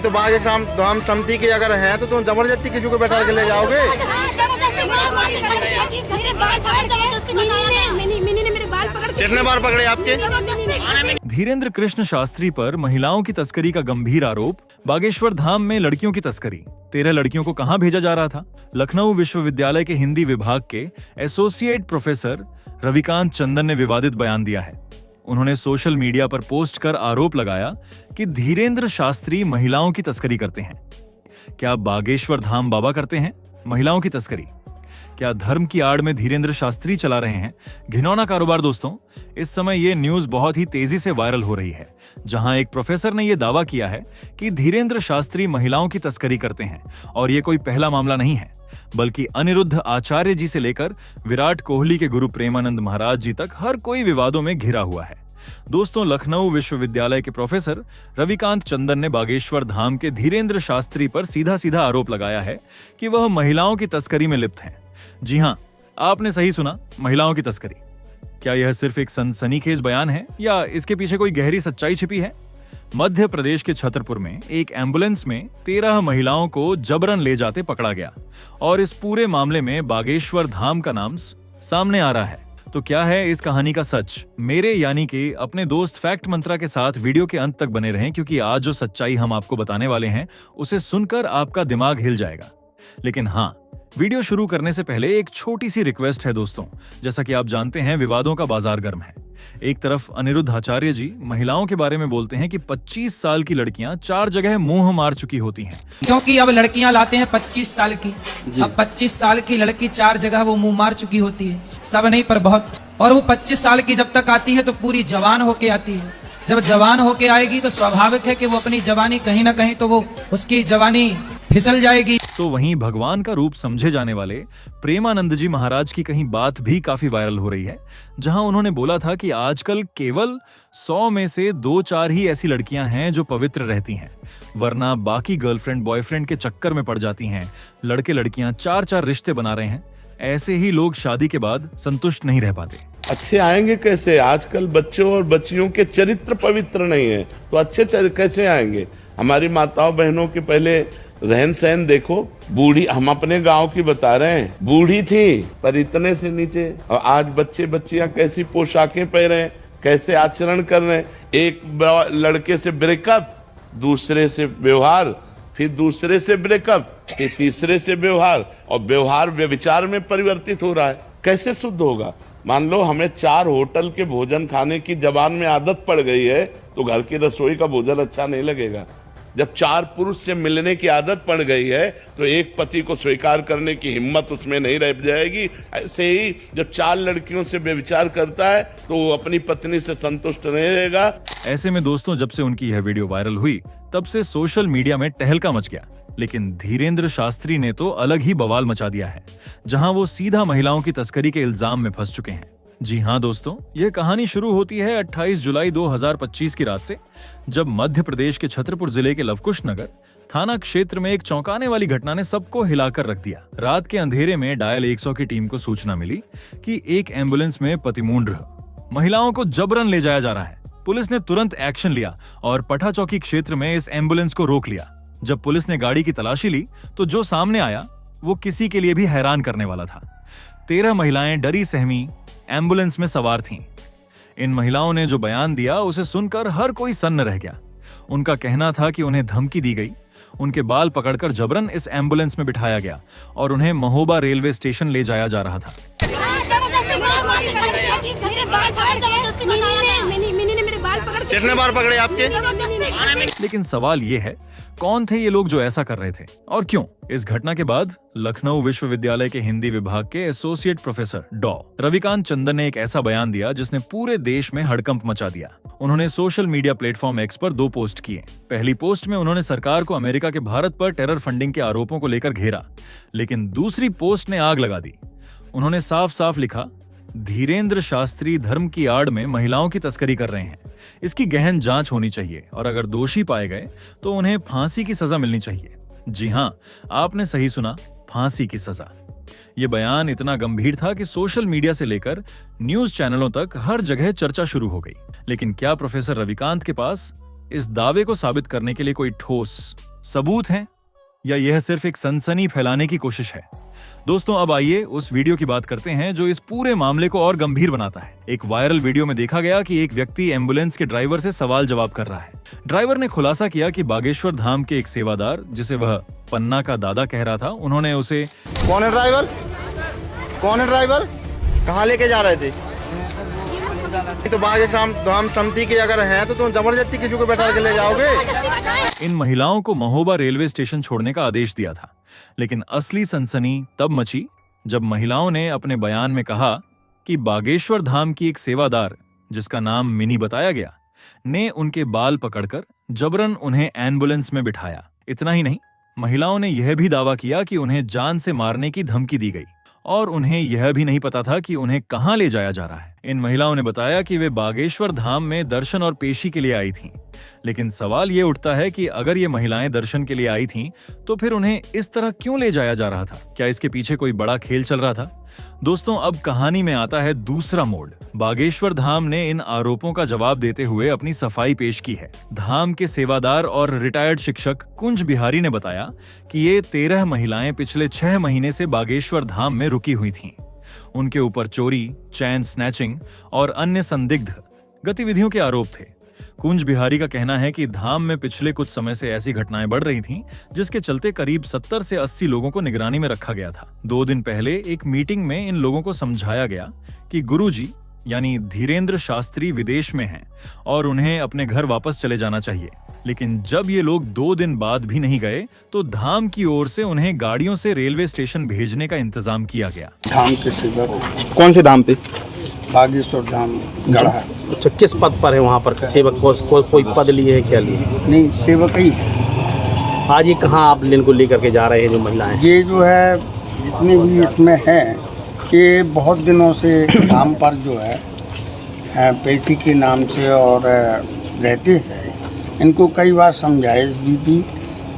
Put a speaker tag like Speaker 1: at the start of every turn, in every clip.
Speaker 1: तो बागे धाम समिति के अगर हैं तो तुम जबरदस्ती किसी को बैठा के ले जाओगे। कितने बार पकड़े आपके?
Speaker 2: धीरेन्द्र कृष्ण शास्त्री पर महिलाओं की तस्करी का गंभीर आरोप। बागेश्वर धाम में लड़कियों की तस्करी। 13 लड़कियों को कहां भेजा जा रहा था? लखनऊ विश्वविद्यालय के हिंदी विभाग के एसोसिएट प्रोफेसर रविकांत चंदन ने विवादित बयान दिया है। उन्होंने सोशल मीडिया पर पोस्ट कर आरोप लगाया कि धीरेन्द्र शास्त्री महिलाओं की तस्करी करते हैं। क्या बागेश्वर धाम बाबा करते हैं महिलाओं की तस्करी? क्या धर्म की आड़ में धीरेन्द्र शास्त्री चला रहे हैं घिनौना कारोबार? दोस्तों, इस समय ये न्यूज बहुत ही तेजी से वायरल हो रही है, जहां एक प्रोफेसर ने यह दावा किया है कि धीरेन्द्र शास्त्री महिलाओं की तस्करी करते हैं। और ये कोई पहला मामला नहीं है, बल्कि अनिरुद्ध आचार्य जी से लेकर विराट कोहली के गुरु प्रेमानंद महाराज जी तक हर कोई विवादों में घिरा हुआ है। दोस्तों, लखनऊ विश्वविद्यालय के प्रोफेसर रविकांत चंदन ने बागेश्वर धाम के धीरेन्द्र शास्त्री पर सीधा सीधा आरोप लगाया है कि वह महिलाओं की तस्करी में लिप्त हैं। जी हां, आपने सही सुना, महिलाओं की तस्करी। क्या यह सिर्फ एक सनसनीखेज बयान है या इसके पीछे कोई गहरी सच्चाई छिपी है? मध्य प्रदेश के छतरपुर में एक एम्बुलेंस में 13 महिलाओं को जबरन ले जाते पकड़ा गया और इस पूरे मामले में बागेश्वर धाम का नाम सामने आ रहा है। तो क्या है इस कहानी का सच? मेरे यानी कि अपने दोस्त फैक्ट मंत्रा के साथ वीडियो के अंत तक बने रहें, क्योंकि आज जो सच्चाई हम आपको बताने वाले हैं उसे सुनकर आपका दिमाग हिल जाएगा। लेकिन हाँ, वीडियो शुरू करने से पहले एक छोटी सी रिक्वेस्ट है दोस्तों। जैसा कि आप जानते हैं, विवादों का बाजार गर्म है। एक तरफ अनिरुद्ध आचार्य जी महिलाओं के बारे में बोलते हैं कि 25 साल की लड़कियां 4 जगह मुंह मार चुकी होती हैं,
Speaker 3: क्योंकि अब लड़कियां लाते हैं 25 साल की। अब 25 साल की लड़की 4 जगह वो मुंह मार चुकी होती है, सब नहीं पर बहुत। और वो 25 साल की जब तक आती है तो पूरी जवान होके आती है। जब जवान होके आएगी तो स्वाभाविक है कि वो अपनी जवानी कहीं ना कहीं तो वो उसकी जवानी फिसल जाएगी।
Speaker 2: तो वहीं भगवान का रूप समझे जाने वाले प्रेमानंद जी महाराज की कहीं बात भी काफी वायरल हो रही है, जहां उन्होंने बोला था कि आजकल केवल 100 में से 2-4 ही ऐसी लड़कियां हैं जो पवित्र रहती हैं, वरना बाकी गर्लफ्रेंड बॉयफ्रेंड के चक्कर में पड़ जाती हैं। लड़के लड़कियां 4-4 रिश्ते बना रहे हैं। ऐसे ही लोग शादी के बाद संतुष्ट नहीं रह पाते।
Speaker 4: अच्छे आएंगे कैसे? आजकल बच्चों और बच्चियों के चरित्र पवित्र नहीं है, तो अच्छे कैसे आएंगे? हमारी माताओं बहनों के पहले रहन सहन देखो। बूढ़ी, हम अपने गांव की बता रहे हैं, बूढ़ी थी पर इतने से नीचे, और आज बच्चे बच्चियां कैसी पोशाकें पहन रहे, कैसे आचरण कर रहे हैं। एक लड़के से ब्रेकअप, दूसरे से व्यवहार, फिर दूसरे से ब्रेकअप, फिर तीसरे से व्यवहार, और व्यवहार व्यभिचार में परिवर्तित हो रहा है। कैसे शुद्ध होगा? मान लो हमें 4 होटल के भोजन खाने की जबान में आदत पड़ गई है, तो घर की रसोई का भोजन अच्छा नहीं लगेगा। जब 4 पुरुष से मिलने की आदत पड़ गई है तो एक पति को स्वीकार करने की हिम्मत उसमें नहीं रह जाएगी। ऐसे ही जब 4 लड़कियों से व्यभिचार करता है तो वो अपनी पत्नी से संतुष्ट नहीं रहेगा।
Speaker 2: ऐसे में दोस्तों, जब से उनकी यह वीडियो वायरल हुई तब से सोशल मीडिया में टहलका मच गया। लेकिन धीरेन्द्र शास्त्री ने तो अलग ही बवाल मचा दिया है, जहां वो सीधा महिलाओं की तस्करी के इल्जाम में फंस चुके हैं। जी हां दोस्तों, यह कहानी शुरू होती है 28 जुलाई 2025 की रात से, जब मध्य प्रदेश के छतरपुर जिले के लवकुश नगर थाना क्षेत्र में एक चौंकाने वाली घटना ने सबको हिलाकर रख दिया। रात के अंधेरे में डायल 100 की टीम को सूचना मिली कि एक एम्बुलेंस में पतिमूंड महिलाओं को जबरन ले जाया जा रहा है। पुलिस ने तुरंत एक्शन लिया और पठा चौकी क्षेत्र में इस एम्बुलेंस को रोक लिया। जब पुलिस ने गाड़ी की तलाशी ली तो जो सामने आया वो किसी के लिए भी हैरान करने वाला था। 13 महिलाएं डरी सहमी एम्बुलेंस में सवार थीं। इन महिलाओं ने जो बयान दिया उसे सुनकर हर कोई सन्न रह गया। उनका कहना था कि उन्हें धमकी दी गई, उनके बाल पकड़कर जबरन इस एम्बुलेंस में बिठाया गया और उन्हें महोबा रेलवे स्टेशन ले जाया जा रहा था।
Speaker 1: कितने बार पकड़े आपके?
Speaker 2: लेकिन सवाल ये है, कौन थे ये लोग जो ऐसा कर रहे थे और क्यों? इस घटना के बाद लखनऊ विश्वविद्यालय के हिंदी विभाग के एसोसिएट प्रोफेसर डॉ रविकांत चंदन ने एक ऐसा बयान दिया जिसने पूरे देश में हड़कंप मचा दिया। उन्होंने सोशल मीडिया प्लेटफॉर्म एक्स पर 2 पोस्ट किए। पहली पोस्ट में उन्होंने सरकार को अमेरिका के भारत पर टेरर फंडिंग के आरोपों को लेकर घेरा, लेकिन दूसरी पोस्ट ने आग लगा दी। उन्होंने साफ साफ लिखा, धीरेन्द्र शास्त्री धर्म की आड़ में महिलाओं की तस्करी कर रहे हैं। इसकी गहन जांच होनी चाहिए और अगर दोषी पाए गए तो उन्हें फांसी की सजा मिलनी चाहिए। जी हां, आपने सही सुना, फांसी की सजा। यह बयान इतना गंभीर था कि सोशल मीडिया से लेकर न्यूज चैनलों तक हर जगह चर्चा शुरू हो गई। लेकिन क्या प्रोफेसर रविकांत के पास इस दावे को साबित करने के लिए कोई ठोस सबूत हैं या यह सिर्फ एक सनसनी फैलाने की कोशिश है? दोस्तों, अब आइए उस वीडियो की बात करते हैं जो इस पूरे मामले को और गंभीर बनाता है। एक वायरल वीडियो में देखा गया कि एक व्यक्ति एम्बुलेंस के ड्राइवर से सवाल जवाब कर रहा है। ड्राइवर ने खुलासा किया कि बागेश्वर धाम के एक सेवादार, जिसे वह पन्ना का दादा कह रहा था, उन्होंने उसे
Speaker 1: कौन है ड्राइवर? कौन है ड्राइवर? कहाँ लेके जा रहे थे? तो बागेश्वर धाम समिति के अगर हैं तो तुम जबरदस्ती किसी को बैठा के ले जाओगे?
Speaker 2: इन महिलाओं को महोबा रेलवे स्टेशन छोड़ने का आदेश दिया था, लेकिन असली सनसनी तब मची जब महिलाओं ने अपने बयान में कहा कि बागेश्वर धाम की एक सेवादार, जिसका नाम मिनी बताया गया, ने उनके बाल पकड़कर जबरन उन्हें एम्बुलेंस में बिठाया। इतना ही नहीं, महिलाओं ने यह भी दावा किया कि उन्हें जान से मारने की धमकी दी गई और उन्हें यह भी नहीं पता था कि उन्हें कहां ले जाया जा रहा है। इन महिलाओं ने बताया कि वे बागेश्वर धाम में दर्शन और पेशी के लिए आई थीं। लेकिन सवाल ये उठता है कि अगर ये महिलाएं दर्शन के लिए आई थीं, तो फिर उन्हें इस तरह क्यों ले जाया जा रहा था? क्या इसके पीछे कोई बड़ा खेल चल रहा था? दोस्तों, अब कहानी में आता है दूसरा मोड़। बागेश्वर धाम ने इन आरोपों का जवाब देते हुए अपनी सफाई पेश की है। धाम के सेवादार और रिटायर्ड शिक्षक कुंज बिहारी ने बताया कि ये 13 महिलाएं पिछले 6 महीने से बागेश्वर धाम में रुकी हुई थीं। उनके ऊपर चोरी, चैन स्नैचिंग और अन्य संदिग्ध गतिविधियों के आरोप थे। कुंज बिहारी का कहना है कि धाम में पिछले कुछ समय से ऐसी घटनाएं बढ़ रही थीं, जिसके चलते करीब 70 से 80 लोगों को निगरानी में रखा गया था। 2 दिन पहले एक मीटिंग में इन लोगों को समझाया गया कि गुरुजी यानी धीरेन्द्र शास्त्री विदेश में हैं और उन्हें अपने घर वापस चले जाना चाहिए। लेकिन जब ये लोग 2 दिन बाद भी नहीं गए, तो धाम की ओर से उन्हें गाड़ियों से रेलवे स्टेशन भेजने का इंतजाम किया गया।
Speaker 5: धाम के सेवक
Speaker 1: कौन से धाम पे?
Speaker 5: बागेश्वर धाम गढ़ा।
Speaker 6: अच्छा, किस पद पर है वहाँ पर सेवक? कोई पद लिए है, क्या लिए?
Speaker 5: नहीं, सेवक ही।
Speaker 6: आज ये कहाँ आप इनको लेकर के जा रहे हैं जो महिलाएं?
Speaker 5: ये जो है जितने भी इसमें हैं, ये बहुत दिनों से धाम पर जो है पेशी के नाम से और रहते हैं। इनको कई बार समझाइश भी थी,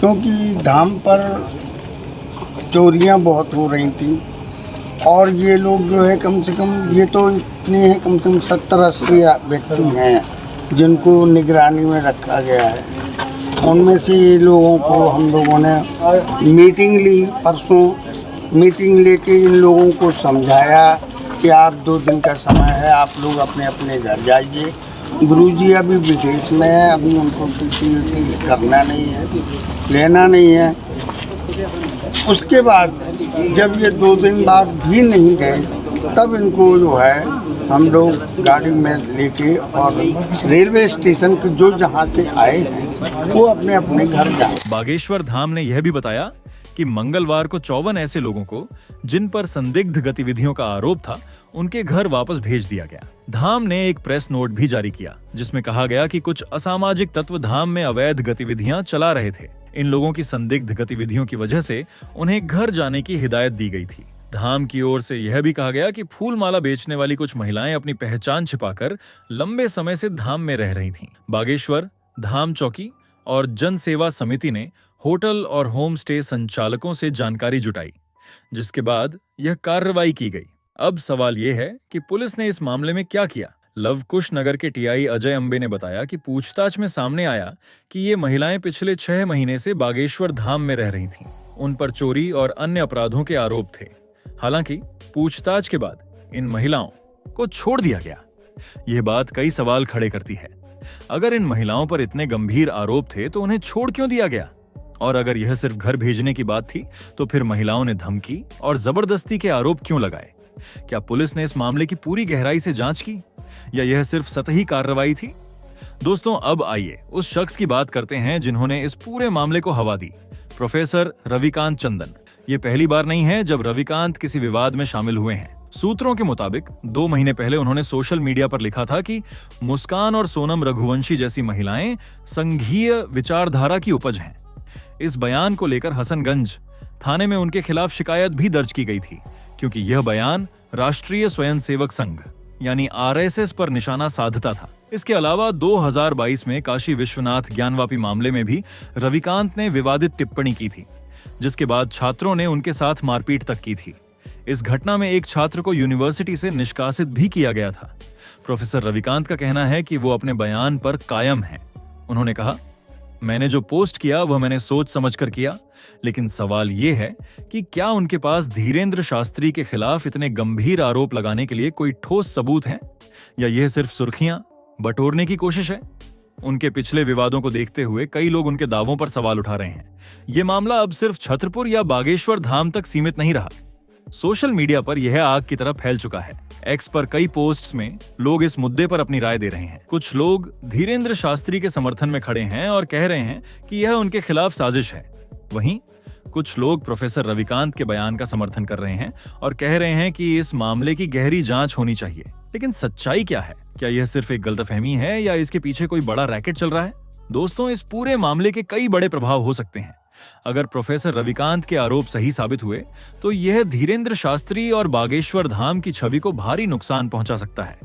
Speaker 5: क्योंकि धाम पर चोरियां बहुत हो रही थी और ये लोग जो है कम से कम, ये तो इतने हैं, कम से कम 70-80 व्यक्ति हैं जिनको निगरानी में रखा गया है। उनमें से ये लोगों को हम लोगों ने मीटिंग ली, परसों मीटिंग लेके इन लोगों को समझाया कि आप 2 दिन का समय है, आप लोग अपने अपने घर जाइए। गुरुजी अभी विदेश में है, अभी उनको किसी करना नहीं है, लेना नहीं है। उसके बाद जब ये 2 दिन बाद भी नहीं गए, तब इनको जो है हम लोग गाड़ी में लेके और रेलवे स्टेशन के जो जहाँ से आए हैं वो अपने अपने घर जाए।
Speaker 2: बागेश्वर धाम ने यह भी बताया कि मंगलवार को 54 ऐसे लोगों को जिन पर संदिग्ध गतिविधियों का आरोप था, उनके घर वापस भेज दिया गया। धाम ने एक प्रेस नोट भी जारी किया, जिसमें कहा गया कि कुछ असामाजिक तत्व धाम में अवैध गतिविधियां चला रहे थे। इन लोगों की संदिग्ध गतिविधियों की वजह से उन्हें घर जाने की हिदायत दी गई थी। धाम की ओर से यह भी कहा गया कि फूल माला बेचने वाली कुछ महिलाएं अपनी पहचान छिपाकर लंबे समय से धाम में रह रही थीं। बागेश्वर धाम चौकी और जन सेवा समिति ने होटल और होम स्टे संचालकों से जानकारी जुटाई, जिसके बाद यह कार्रवाई की गई। अब सवाल यह है कि पुलिस ने इस मामले में क्या किया। लवकुश नगर के टीआई अजय अंबे ने बताया कि पूछताछ में सामने आया कि ये महिलाएं पिछले 6 महीने से बागेश्वर धाम में रह रही थीं। उन पर चोरी और अन्य अपराधों के आरोप थे। हालांकि पूछताछ के बाद इन महिलाओं को छोड़ दिया गया। यह बात कई सवाल खड़े करती है। अगर इन महिलाओं पर इतने गंभीर आरोप थे तो उन्हें छोड़ क्यों दिया गया? और अगर यह सिर्फ घर भेजने की बात थी, तो फिर महिलाओं ने धमकी और जबरदस्ती के आरोप क्यों लगाए? क्या पुलिस ने इस मामले की पूरी गहराई से जांच की या यह सिर्फ सतही कार्रवाई थी? दोस्तों, अब आइए उस शख्स की बात करते हैं जिन्होंने इस पूरे मामले को हवा दी, प्रोफेसर रविकांत चंदन। ये पहली बार नहीं है जब रविकांत किसी विवाद में शामिल हुए हैं। सूत्रों के मुताबिक 2 महीने पहले उन्होंने सोशल मीडिया पर लिखा था कि मुस्कान और सोनम रघुवंशी जैसी महिलाएं संघीय विचारधारा की उपज हैं। इस बयान को लेकर हसनगंज थाने में उनके खिलाफ शिकायत भी दर्ज की गई थी, क्योंकि यह बयान राष्ट्रीय स्वयंसेवक संघ यानी आरएसएस पर निशाना साधता था। इसके अलावा 2022 में काशी विश्वनाथ ज्ञानवापी मामले में भी रविकांत ने विवादित टिप्पणी की थी, जिसके बाद छात्रों ने उनके साथ मारपीट तक की थी। इस घटना में एक छात्र को यूनिवर्सिटी से निष्कासित भी किया गया था। प्रोफेसर रविकांत का कहना है कि वो अपने बयान पर कायम हैं। उन्होंने कहा, मैंने जो पोस्ट किया वह मैंने सोच समझकर किया, लेकिन सवाल यह है कि क्या उनके पास धीरेन्द्र शास्त्री के खिलाफ इतने गंभीर आरोप लगाने के लिए कोई ठोस सबूत है, या यह सिर्फ सुर्खियां बटोरने की कोशिश है? उनके पिछले विवादों को देखते हुए कई लोग उनके दावों पर सवाल उठा रहे हैं। यह मामला अब सिर्फ छतरपुर या बागेश्वर धाम तक सीमित नहीं रहा। सोशल मीडिया पर यह आग की तरह फैल चुका है। एक्स पर कई पोस्ट्स में लोग इस मुद्दे पर अपनी राय दे रहे हैं। कुछ लोग धीरेन्द्र शास्त्री के समर्थन में खड़े हैं और कह रहे हैं कि यह उनके खिलाफ साजिश है। वहीं कुछ लोग प्रोफेसर रविकांत के बयान का समर्थन कर रहे हैं और कह रहे हैं कि इस मामले की गहरी जांच होनी चाहिए। लेकिन सच्चाई क्या है? क्या यह सिर्फ एक गलतफहमी है या इसके पीछे कोई बड़ा रैकेट चल रहा है? दोस्तों, इस पूरे मामले के कई बड़े प्रभाव हो सकते हैं। अगर प्रोफेसर रविकांत के आरोप सही साबित हुए तो यह धीरेन्द्र शास्त्री और बागेश्वर धाम की छवि को भारी नुकसान पहुंचा सकता है।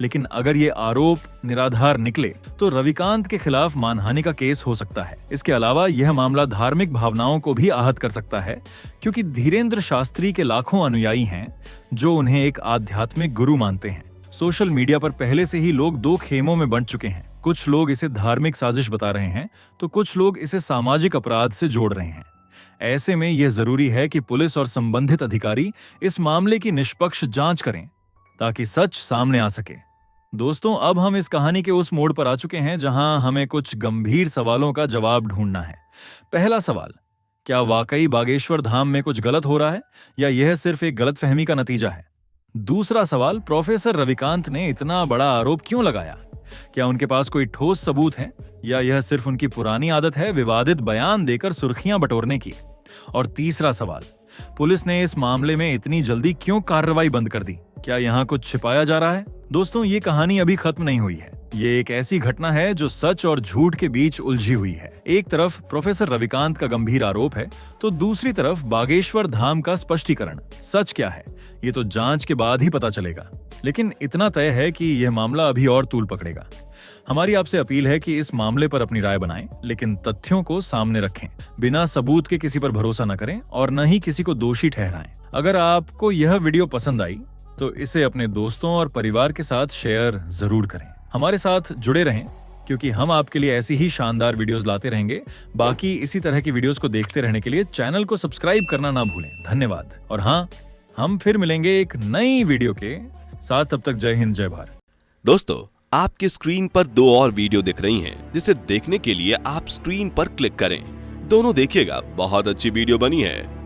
Speaker 2: लेकिन अगर ये आरोप निराधार निकले तो रविकांत के खिलाफ मानहानि का केस हो सकता है। इसके अलावा यह मामला धार्मिक भावनाओं को भी आहत कर सकता है, क्योंकि धीरेन्द्र शास्त्री के लाखों अनुयायी हैं जो उन्हें एक आध्यात्मिक गुरु मानते हैं। सोशल मीडिया पर पहले से ही लोग दो खेमों में बंट चुके हैं। कुछ लोग इसे धार्मिक साजिश बता रहे हैं तो कुछ लोग इसे सामाजिक अपराध से जोड़ रहे हैं। ऐसे में यह जरूरी है कि पुलिस और संबंधित अधिकारी इस मामले की निष्पक्ष जांच करें ताकि सच सामने आ सके। दोस्तों, अब हम इस कहानी के उस मोड़ पर आ चुके हैं जहां हमें कुछ गंभीर सवालों का जवाब ढूंढना है। पहला सवाल, क्या वाकई बागेश्वर धाम में कुछ गलत हो रहा है या यह सिर्फ एक गलतफहमी का नतीजा है? दूसरा सवाल, प्रोफेसर रविकांत ने इतना बड़ा आरोप क्यों लगाया? क्या उनके पास कोई ठोस सबूत है या यह सिर्फ उनकी पुरानी आदत है विवादित बयान देकर सुर्खियां बटोरने की? और तीसरा सवाल, पुलिस ने इस मामले में इतनी जल्दी क्यों कार्रवाई बंद कर दी? क्या यहाँ कुछ छिपाया जा रहा है? दोस्तों, ये कहानी अभी खत्म नहीं हुई है। ये एक ऐसी घटना है जो सच और झूठ के बीच उलझी हुई है। एक तरफ प्रोफेसर रविकांत का गंभीर आरोप है तो दूसरी तरफ बागेश्वर धाम का स्पष्टीकरण। सच क्या है ये तो जांच के बाद ही पता चलेगा, लेकिन इतना तय है कि यह मामला अभी और तूल पकड़ेगा। हमारी आपसे अपील है कि इस मामले पर अपनी राय बनाएं, लेकिन तथ्यों को सामने रखें। बिना सबूत के किसी पर भरोसा न करें और न ही किसी को दोषी ठहराएं। अगर आपको यह वीडियो पसंद आई तो इसे अपने दोस्तों और परिवार के साथ शेयर जरूर करें। हमारे साथ जुड़े रहें क्योंकि हम आपके लिए ऐसी ही शानदार वीडियोस लाते रहेंगे। बाकी इसी तरह की वीडियोस को देखते रहने के लिए चैनल को सब्सक्राइब करना ना भूलें। धन्यवाद। और हाँ, हम फिर मिलेंगे एक नई वीडियो के साथ। तब तक जय हिंद, जय भारत।
Speaker 7: दोस्तों, आपके स्क्रीन पर दो और वीडियो दिख रही हैं, जिसे देखने के लिए आप स्क्रीन पर क्लिक करें। दोनों देखिएगा, बहुत अच्छी वीडियो बनी है।